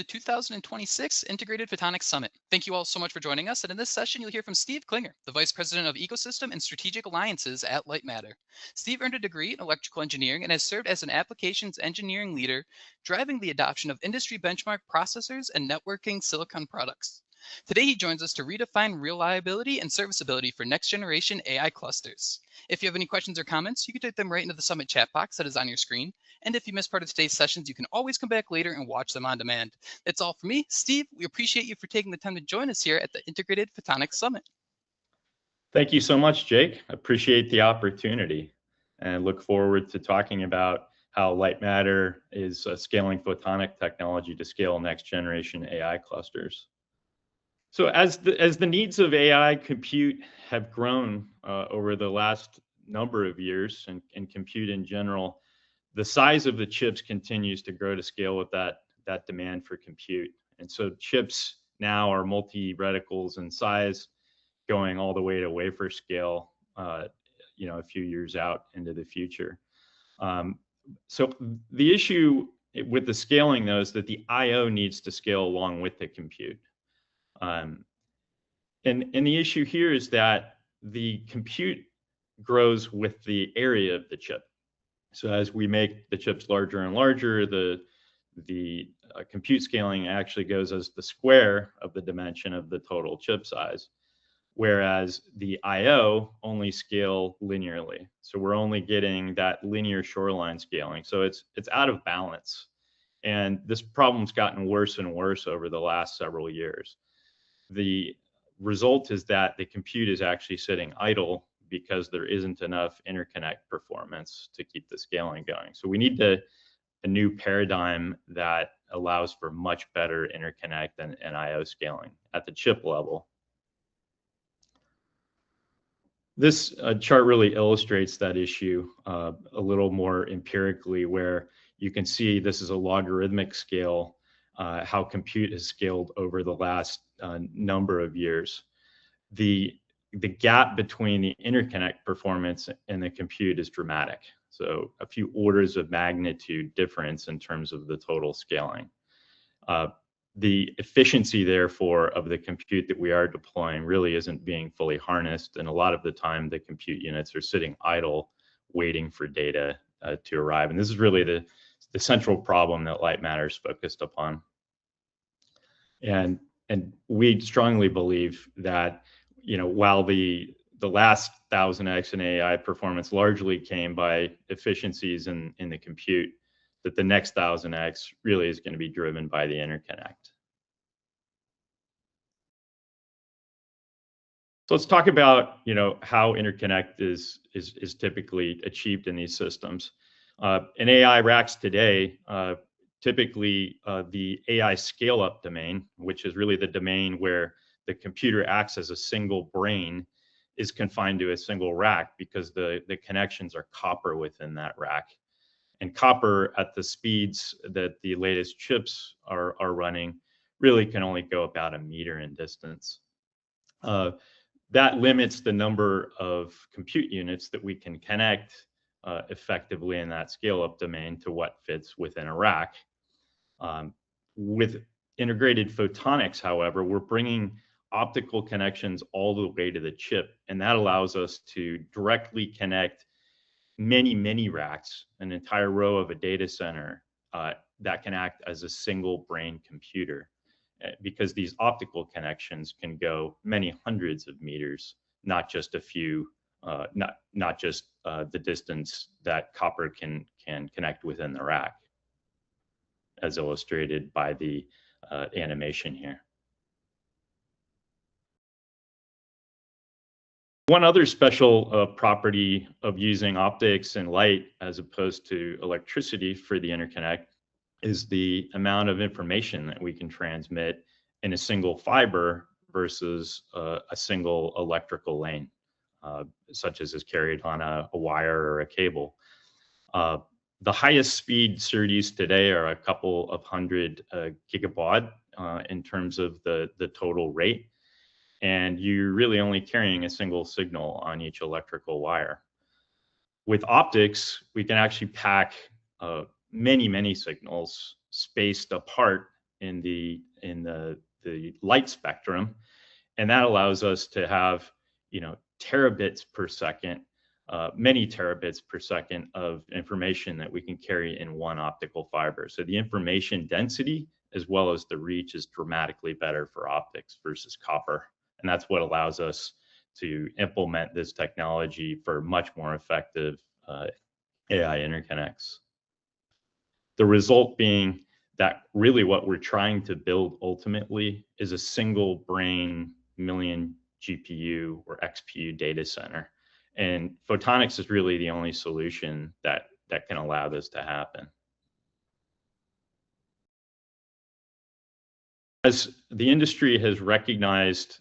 the 2026 Integrated Photonics Summit. Thank you all so much for joining us. And in this session, you'll hear from Steve Klinger, the Vice President of Ecosystem and Strategic Alliances at Lightmatter. Steve earned a degree in electrical engineering and has served as an applications engineering leader, driving the adoption of industry benchmark processors and networking silicon products. Today, he joins us to redefine reliability and serviceability for next-generation AI clusters. If you have any questions or comments, you can type them right into the Summit chat box that is on your screen. And if you missed part of today's sessions, you can always come back later and watch them on demand. That's all for me. Steve, we appreciate you for taking the time to join us here at the Integrated Photonics Summit. Thank you so much, Jake. I appreciate the opportunity and look forward to talking about how Lightmatter is scaling photonic technology to scale next-generation AI clusters. So as the needs of AI compute have grown over the last number of years, and compute in general, the size of the chips continues to grow to scale with that demand for compute. And so chips now are multi-reticles in size, going all the way to wafer scale, a few years out into the future. So the issue with the scaling, though, is that the I/O needs to scale along with the compute. And the issue here is that the compute grows with the area of the chip. So as we make the chips larger and larger, the compute scaling actually goes as the square of the dimension of the total chip size, whereas the I/O only scale linearly. So we're only getting that linear shoreline scaling. So it's out of balance. And this problem's gotten worse and worse over the last several years. The result is that the compute is actually sitting idle because there isn't enough interconnect performance to keep the scaling going. So we need a new paradigm that allows for much better interconnect and I/O scaling at the chip level. This chart really illustrates that issue a little more empirically, where you can see this is a logarithmic scale, how compute has scaled over the last number of years. The gap between the interconnect performance and the compute is dramatic. So a few orders of magnitude difference in terms of the total scaling. The efficiency, therefore, of the compute that we are deploying really isn't being fully harnessed. And a lot of the time, the compute units are sitting idle, waiting for data to arrive. And this is really the central problem that Lightmatter is focused upon. And we strongly believe that, while the last 1000x in AI performance largely came by efficiencies in the compute, that the next 1000x really is going to be driven by the interconnect. So let's talk about how interconnect is typically achieved in these systems. In AI racks today, typically the AI scale-up domain, which is really the domain where the computer acts as a single brain, is confined to a single rack because the connections are copper within that rack. And copper at the speeds that the latest chips are running really can only go about 1 meter in distance. That limits the number of compute units that we can connect effectively in that scale-up domain to what fits within a rack. With integrated photonics, however, we're bringing optical connections all the way to the chip, and that allows us to directly connect many racks, an entire row of a data center that can act as a single brain computer, because these optical connections can go many hundreds of meters, not just a few, not just the distance that copper can connect within the rack, as illustrated by the animation here. One other special property of using optics and light as opposed to electricity for the interconnect is the amount of information that we can transmit in a single fiber versus a single electrical lane, such as is carried on a wire or a cable. The highest speed SerDes today are a couple of hundred gigabaud in terms of the total rate. And you're really only carrying a single signal on each electrical wire. With optics, we can actually pack many signals spaced apart in the light spectrum, and that allows us to have terabits per second, many terabits per second of information that we can carry in one optical fiber. So the information density as well as the reach is dramatically better for optics versus copper, and that's what allows us to implement this technology for much more effective AI interconnects. The result being that really what we're trying to build ultimately is a single brain million GPU or XPU data center. And photonics is really the only solution that can allow this to happen. As the industry has recognized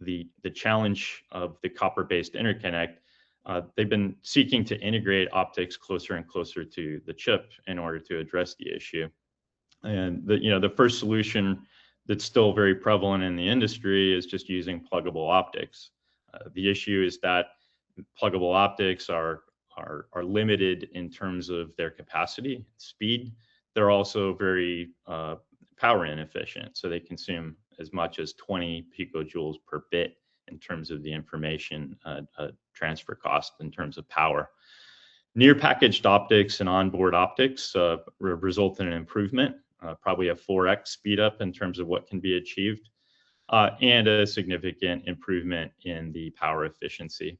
the challenge of the copper-based interconnect, they've been seeking to integrate optics closer and closer to the chip in order to address the issue. And the first solution that's still very prevalent in the industry is just using pluggable optics. The issue is that pluggable optics are limited in terms of their capacity, speed. They're also very power inefficient, so they consume as much as 20 picojoules per bit in terms of the information transfer cost in terms of power. Near packaged optics and onboard optics result in an improvement, probably a 4x speed up in terms of what can be achieved, and a significant improvement in the power efficiency.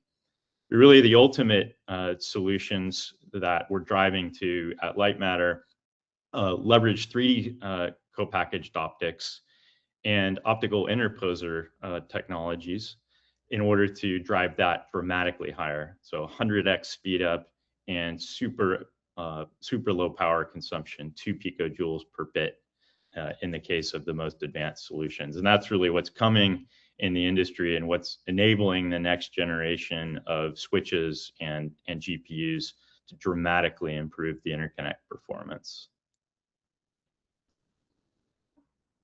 Really, the ultimate solutions that we're driving to at Lightmatter leverage 3D co-packaged optics and optical interposer technologies in order to drive that dramatically higher. So 100x speed up and super low power consumption, 2 picojoules per bit in the case of the most advanced solutions. And that's really what's coming in the industry and what's enabling the next generation of switches and GPUs to dramatically improve the interconnect performance.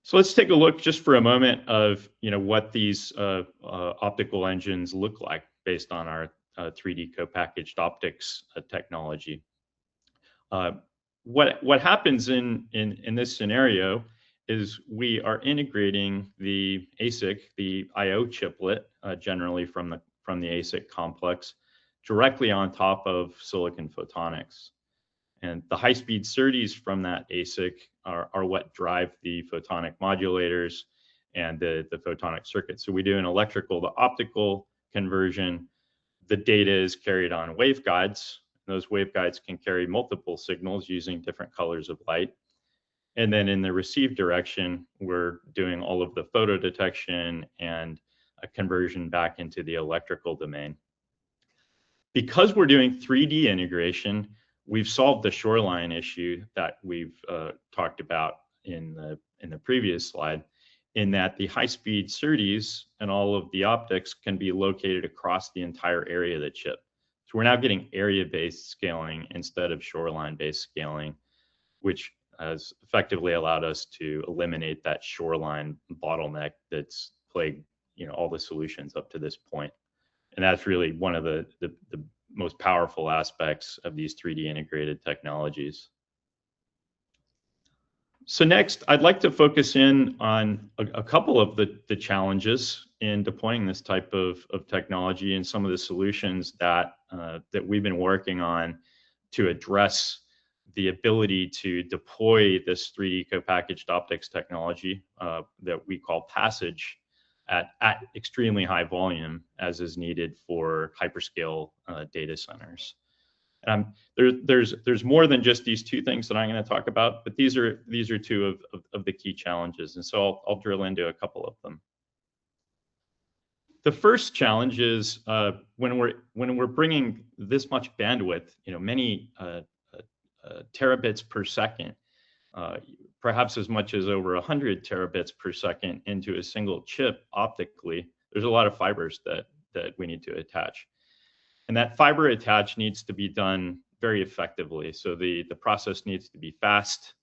So let's take a look just for a moment of what these optical engines look like based on our 3D co-packaged optics technology. What happens in this scenario is we are integrating the ASIC, the I/O chiplet, generally from the ASIC complex, directly on top of silicon photonics. And the high-speed SerDes from that ASIC are what drive the photonic modulators and the photonic circuit. So we do an electrical to optical conversion. The data is carried on waveguides. Those waveguides can carry multiple signals using different colors of light. And then in the receive direction, we're doing all of the photo detection and a conversion back into the electrical domain. Because we're doing 3D integration, we've solved the shoreline issue that we've talked about in the previous slide, in that the high-speed SerDes and all of the optics can be located across the entire area of the chip. So we're now getting area-based scaling instead of shoreline-based scaling, which has effectively allowed us to eliminate that shoreline bottleneck that's plagued all the solutions up to this point. And that's really one of the most powerful aspects of these 3D integrated technologies. So next, I'd like to focus in on a couple of the challenges in deploying this type of technology and some of the solutions that we've been working on to address the ability to deploy this 3D co-packaged optics technology that we call passage at extremely high volume, as is needed for hyperscale data centers. There's more than just these two things that I'm going to talk about, but these are two of the key challenges, and so I'll drill into a couple of them. The first challenge is when we're bringing this much bandwidth, many terabits per second, perhaps as much as over 100 terabits per second into a single chip optically, there's a lot of fibers that we need to attach. And that fiber attach needs to be done very effectively. So the process needs to be fast.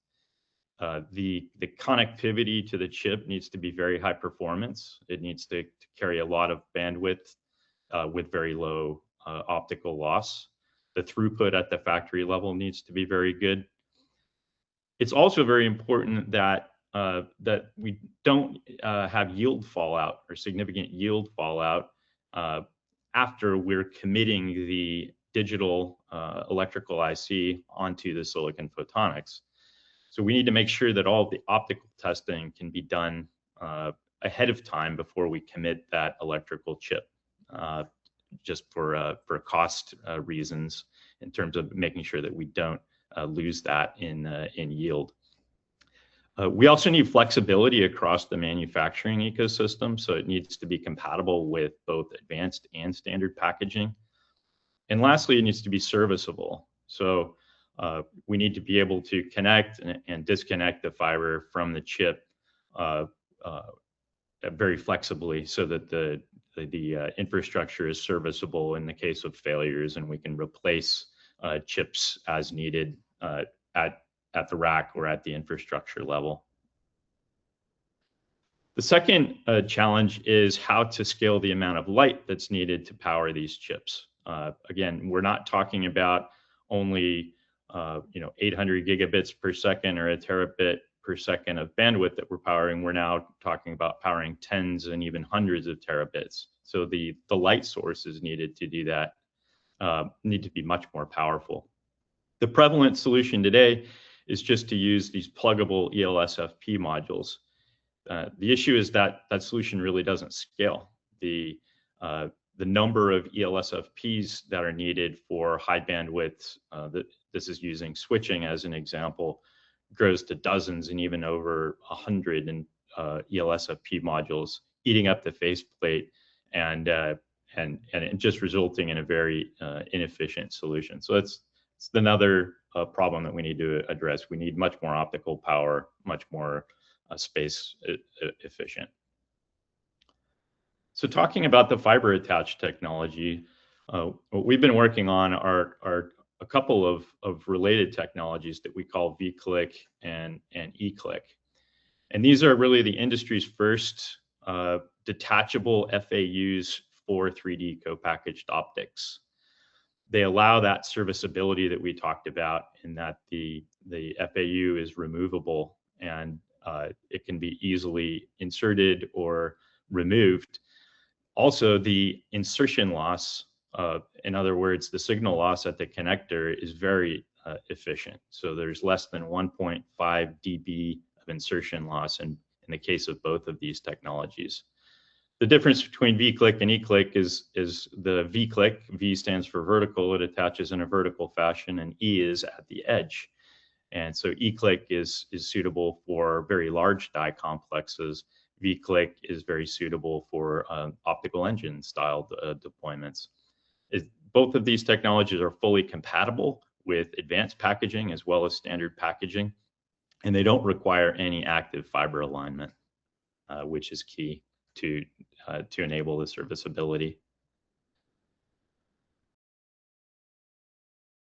The connectivity to the chip needs to be very high performance. It needs to carry a lot of bandwidth with very low optical loss. The throughput at the factory level needs to be very good. It's also very important that that we don't have yield fallout or significant yield fallout after we're committing the digital electrical IC onto the silicon photonics. So we need to make sure that all of the optical testing can be done ahead of time before we commit that electrical chip, just for cost reasons in terms of making sure that we don't lose that in yield. We also need flexibility across the manufacturing ecosystem, so it needs to be compatible with both advanced and standard packaging. And lastly, it needs to be serviceable. So we need to be able to connect and disconnect the fiber from the chip very flexibly so that the infrastructure is serviceable in the case of failures, and we can replace chips as needed at the rack or at the infrastructure level. The second challenge is how to scale the amount of light that's needed to power these chips. Again, we're not talking about only 800 gigabits per second or a terabit per second of bandwidth that we're powering. We're now talking about powering tens and even hundreds of terabits. So the light sources needed to do that need to be much more powerful. The prevalent solution today is just to use these pluggable ELSFP modules. The issue is that that solution really doesn't scale. The number of ELSFPs that are needed for high bandwidth, this is using switching as an example, grows to dozens and even over 100 ELSFP modules, eating up the faceplate and just resulting in a very inefficient solution. So it's another problem that we need to address. We need much more optical power, much more space efficient. So talking about the fiber attached technology, what we've been working on are a couple of related technologies that we call V-Click and E-Click. And these are really the industry's first detachable FAUs for 3D co-packaged optics. They allow that serviceability that we talked about, in that the FAU is removable and it can be easily inserted or removed. Also, the insertion loss, in other words, the signal loss at the connector, is very efficient. So there's less than 1.5 dB of insertion loss in the case of both of these technologies. The difference between V-Click and E-Click is the V-Click, V stands for vertical, it attaches in a vertical fashion, and E is at the edge. And so E-Click is suitable for very large die complexes. V-Click is very suitable for optical engine style deployments. Both of these technologies are fully compatible with advanced packaging as well as standard packaging, and they don't require any active fiber alignment, which is key to enable the serviceability.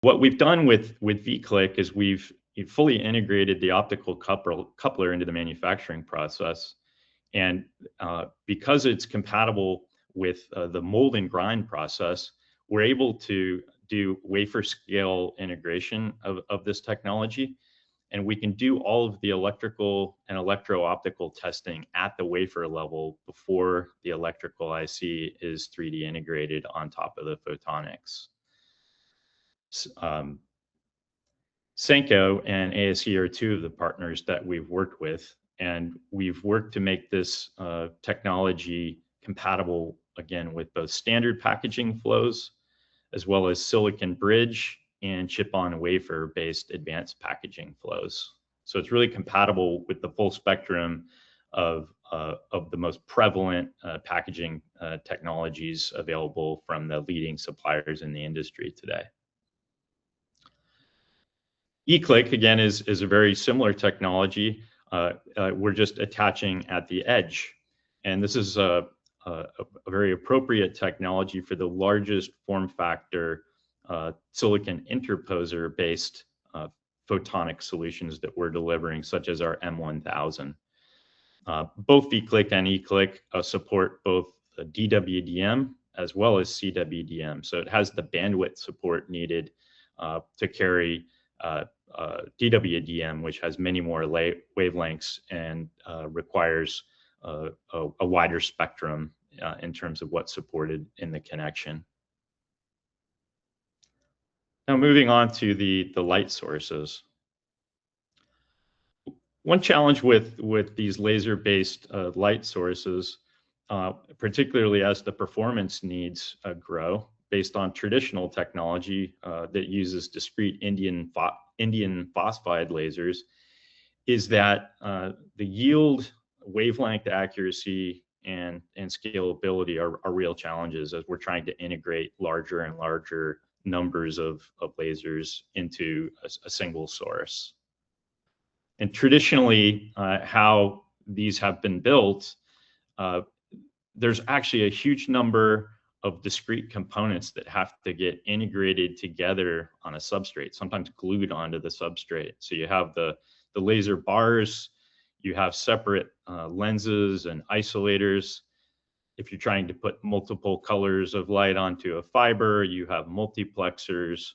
What we've done with V-Click is we've fully integrated the optical coupler into the manufacturing process. And because it's compatible with the mold and grind process, we're able to do wafer scale integration of this technology. And we can do all of the electrical and electro-optical testing at the wafer level before the electrical IC is 3D integrated on top of the photonics. Senko and ASE are two of the partners that we've worked with, and we've worked to make this technology compatible, again, with both standard packaging flows, as well as silicon bridge and chip-on-wafer based advanced packaging flows. So it's really compatible with the full spectrum of the most prevalent packaging technologies available from the leading suppliers in the industry today. E-Click, again, is a very similar technology. We're just attaching at the edge. And this is a very appropriate technology for the largest form factor silicon interposer based photonic solutions that we're delivering, such as our M1000. Both V-Click and E-Click support both DWDM as well as CWDM. So it has the bandwidth support needed to carry DWDM, which has many more wavelengths and requires a wider spectrum in terms of what's supported in the connection. Now moving on to the light sources. One challenge with these laser-based light sources, particularly as the performance needs grow based on traditional technology that uses discrete indium phosphide lasers, is that the yield, wavelength accuracy, and scalability are real challenges as we're trying to integrate larger and larger numbers of lasers into a single source. And traditionally, how these have been built, there's actually a huge number of discrete components that have to get integrated together on a substrate, sometimes glued onto the substrate. So you have the laser bars, you have separate lenses and isolators. If you're trying to put multiple colors of light onto a fiber, you have multiplexers.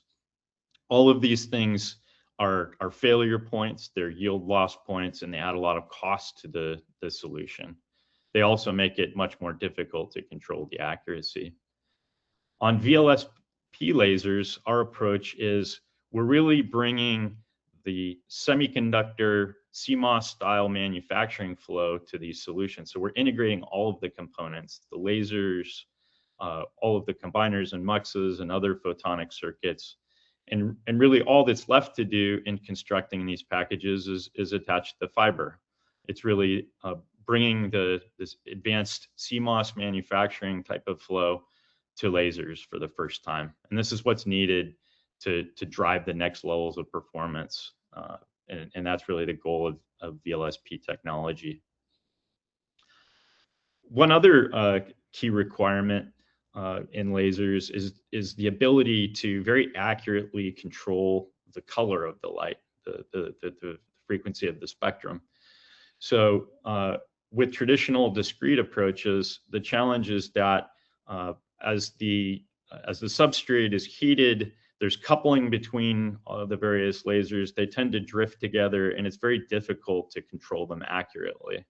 All of these things are failure points, they're yield loss points, and they add a lot of cost to the solution. They also make it much more difficult to control the accuracy. On VLSP lasers, our approach is we're really bringing the semiconductor CMOS style manufacturing flow to these solutions. So we're integrating all of the components, the lasers, all of the combiners and muxes and other photonic circuits. And really all that's left to do in constructing these packages is attach the fiber. It's really bringing this advanced CMOS manufacturing type of flow to lasers for the first time. And this is what's needed to drive the next levels of performance. And that's really the goal of VLSP technology. One other key requirement in lasers is the ability to very accurately control the color of the light, the frequency of the spectrum. So with traditional discrete approaches, the challenge is that as the substrate is heated, there's coupling between the various lasers. They tend to drift together, and it's very difficult to control them accurately.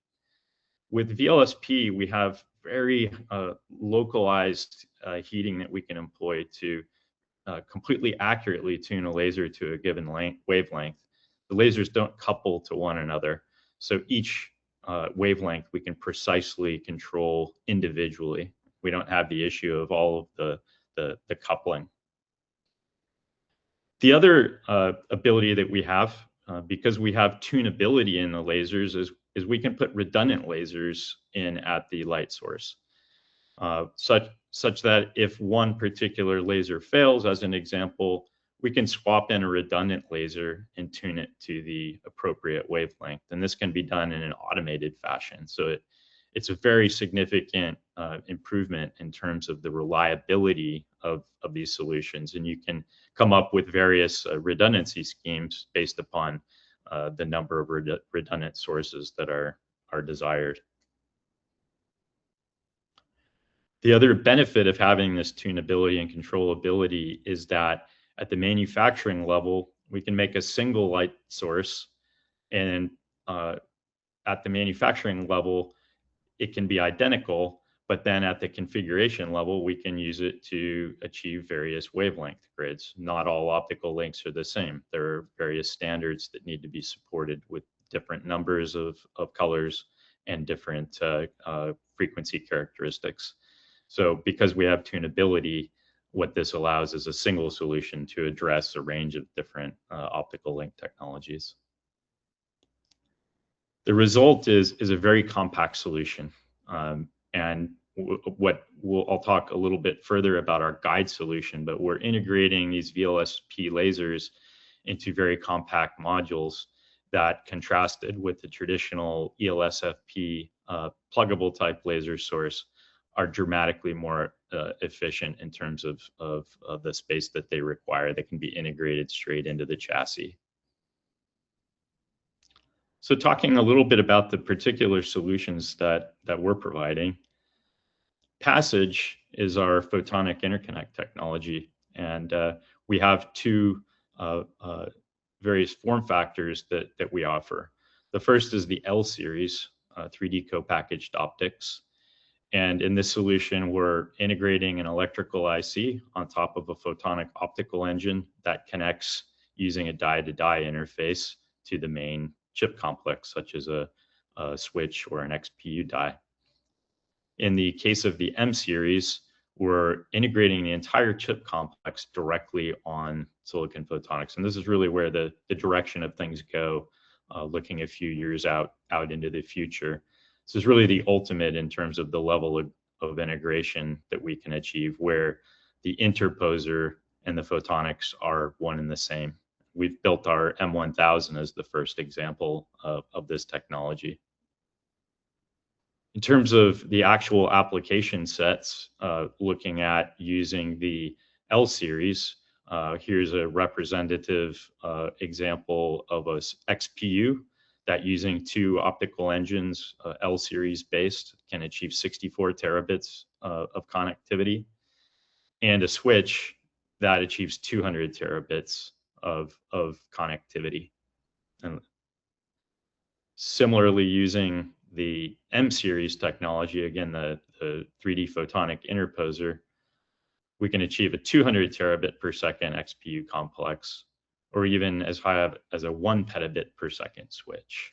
With VLSP, we have very localized heating that we can employ to completely accurately tune a laser to a given wavelength. The lasers don't couple to one another, so each wavelength we can precisely control individually. We don't have the issue of all of the coupling. The other ability that we have, because we have tunability in the lasers, is we can put redundant lasers in at the light source, such that if one particular laser fails, as an example, we can swap in a redundant laser and tune it to the appropriate wavelength. And this can be done in an automated fashion. So it's a very significant improvement in terms of the reliability of these solutions. And you can come up with various redundancy schemes based upon the number of redundant sources that are desired. The other benefit of having this tunability and controllability is that at the manufacturing level, we can make a single light source, and at the manufacturing level, it can be identical, but then at the configuration level, we can use it to achieve various wavelength grids. Not all optical links are the same. There are various standards that need to be supported with different numbers of colors and different frequency characteristics. So because we have tunability, what this allows is a single solution to address a range of different optical link technologies. The result is a very compact solution. And I'll talk a little bit further about our guide solution, but we're integrating these VLSP lasers into very compact modules that, contrasted with the traditional ELSFP pluggable type laser source, are dramatically more efficient in terms of the space that they require. They can be integrated straight into the chassis. So talking a little bit about the particular solutions that we're providing, Passage is our photonic interconnect technology, and we have two various form factors that we offer. The first is the L series, 3D co-packaged optics. And in this solution, we're integrating an electrical IC on top of a photonic optical engine that connects using a die-to-die interface to the main chip complex, such as a switch or an XPU die. In the case of the M series, we're integrating the entire chip complex directly on silicon photonics. And this is really where the direction of things go, looking a few years out into the future. This is really the ultimate in terms of the level of integration that we can achieve, where the interposer and the photonics are one and the same. We've built our M1000 as the first example of this technology. In terms of the actual application sets, looking at using the L series, here's a representative example of a XPU that, using two optical engines, L series based, can achieve 64 terabits of connectivity, and a switch that achieves 200 terabits of connectivity. And similarly, using the M series technology, again, the 3D photonic interposer, we can achieve a 200 terabit per second XPU complex, or even as high as a 1 petabit per second switch.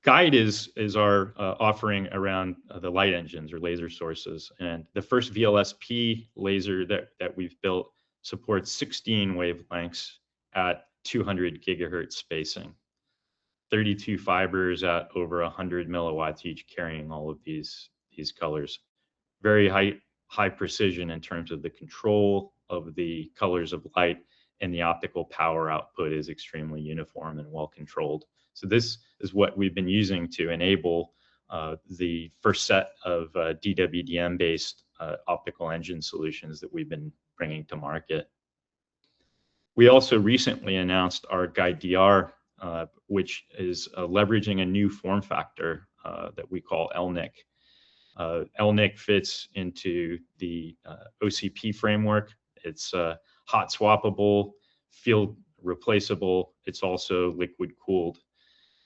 Guide is our offering around the light engines or laser sources. And the first VLSP laser that we've built supports 16 wavelengths at 200 gigahertz spacing, 32 fibers at over 100 milliwatts each, carrying all of these colors. Very high precision in terms of the control of the colors of light, and the optical power output is extremely uniform and well controlled. So this is what we've been using to enable the first set of DWDM-based optical engine solutions that we've been bringing to market. We also recently announced our Guide DR, which is leveraging a new form factor that we call LNIC. LNIC fits into the OCP framework. It's hot swappable, field replaceable. It's also liquid cooled.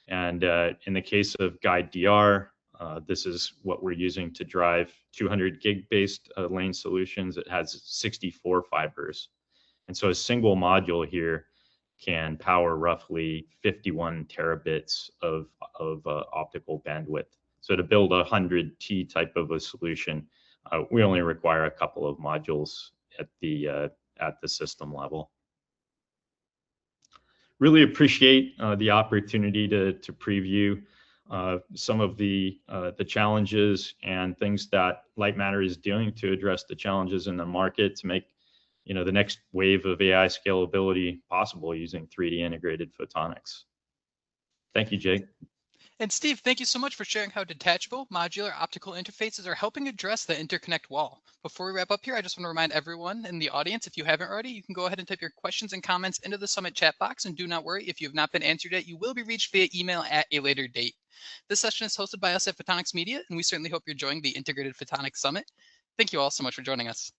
And in the case of Guide DR, this is what we're using to drive 200 gig based lane solutions. It has 64 fibers. And so a single module here can power roughly 51 terabits of optical bandwidth. So to build a 100T type of a solution, we only require a couple of modules at the system level. Really appreciate the opportunity to preview some of the challenges and things that Lightmatter is doing to address the challenges in the market to make the next wave of AI scalability possible using 3D integrated photonics. Thank you, Jake. And Steve, thank you so much for sharing how detachable modular optical interfaces are helping address the interconnect wall. Before we wrap up here, I just want to remind everyone in the audience, if you haven't already, you can go ahead and type your questions and comments into the Summit chat box. And do not worry, if you have not been answered yet, you will be reached via email at a later date. This session is hosted by us at Photonics Media, and we certainly hope you're enjoying the Integrated Photonics Summit. Thank you all so much for joining us.